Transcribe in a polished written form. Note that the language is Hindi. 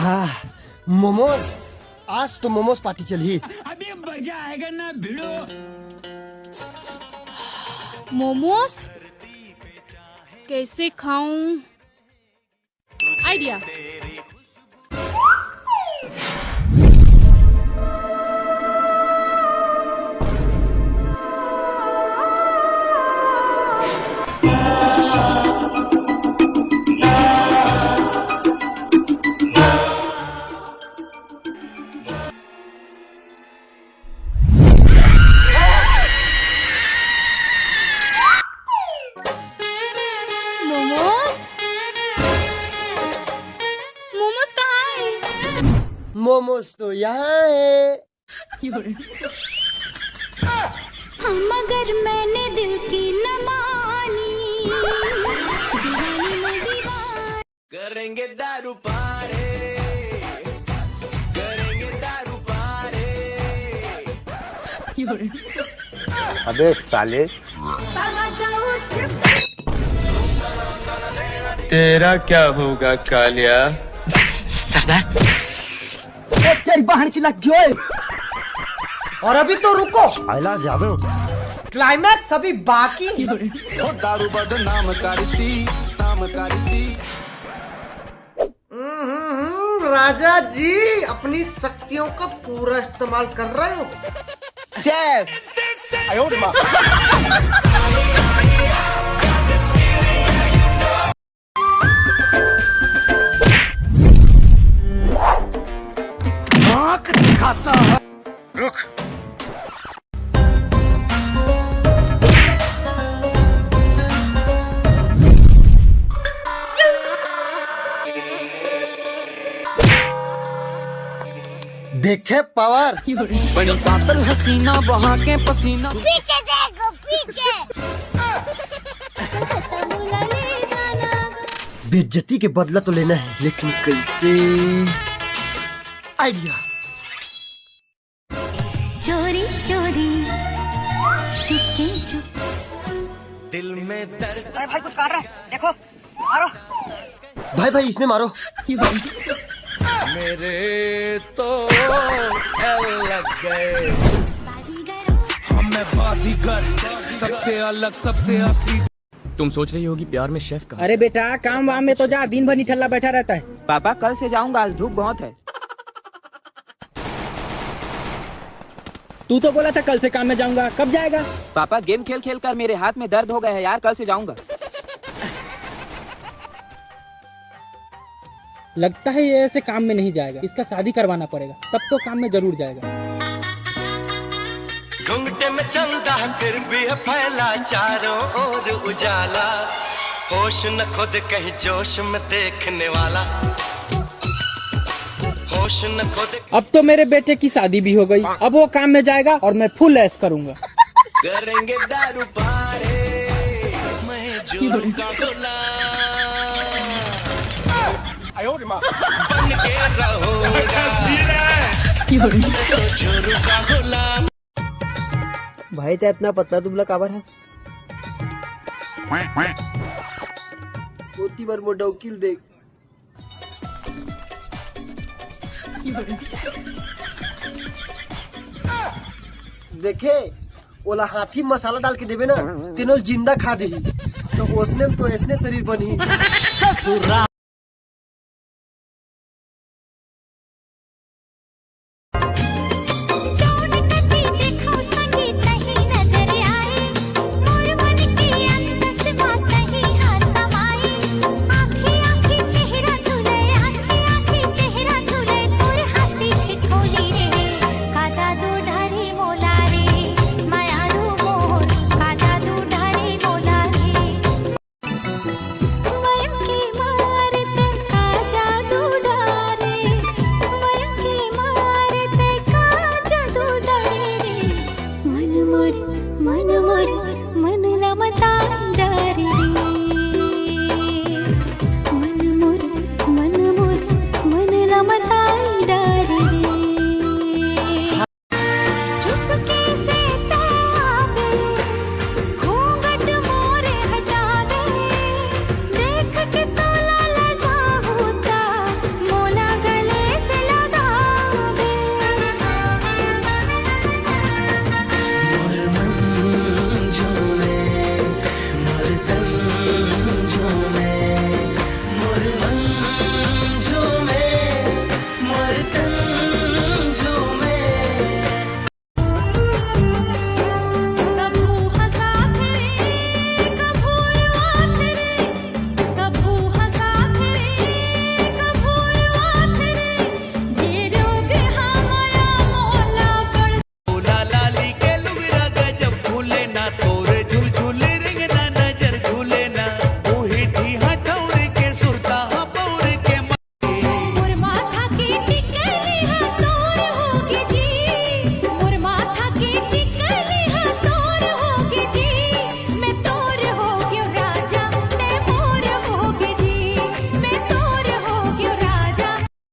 मोमोज, आज तो मोमोज पार्टी चली। अभी मजा आएगा ना भिड़ो। मोमोज कैसे खाऊं? आइडिया। मोमोज मोमोज कहाँ है? मोमोज तो यहाँ है। मगर मैंने दिल की न मानी, दीवानी में दीवानी। करेंगे दारू पारे, करेंगे दारू पारे। अबे साले, तेरा क्या होगा कालिया? तेरी बहन की लग गई। और अभी तो रुको, आइला जावे क्लाइमैक्स अभी बाकी। वो दारू बदनाम करती, नाम करती। राजा जी अपनी शक्तियों का पूरा इस्तेमाल कर रहे हो। जैस रुक, देखे पावर। बड़ी पातल हसीना बहा के पसीना। पीछे देखो पीछे। बेइज्जती के बदला तो लेना है, लेकिन कैसे? आइडिया। चोरी चोरी चुपके चुप। दिल में दर्द। भाई कुछ कर रहा है, देखो मारो। भाई भाई इसमें मारो। मेरे तो लग गए। हमें बाजीगर, सबसे अलग सबसे असली। तुम सोच रही होगी प्यार में शेफ का। अरे बेटा काम वाम में तो जा, दिन भर निठल्ला बैठा रहता है। पापा कल से जाऊंगा, आज धूप बहुत है। तू तो बोला था कल से काम में जाऊंगा, कब जाएगा? पापा गेम खेल खेल कर मेरे हाथ में दर्द हो गए हैं यार, कल से जाऊंगा। लगता है ये ऐसे काम में नहीं जाएगा, इसका शादी करवाना पड़ेगा, तब तो काम में जरूर जाएगा। घुंघटे में चंदा फिर भी है फैला चारों ओर उजाला। होश न खुद कहीं जोश में देखने वाला। होश न खुद। अब तो मेरे बेटे की शादी भी हो गई, अब वो काम में जाएगा और मैं फुल ऐश करूंगा। करेंगे दारू पारे, मैं जोरू का गुलाम बन के रहूंगा। जोरू का गुलाम। भाई तो इतना पतला दुबला काबर है? होती बार मोटा उकील देख। देखे ओला हाथी मसाला डाल के देवे ना, तीनों जिंदा खा दे। तो उसने तो ऐसने शरीर बनी।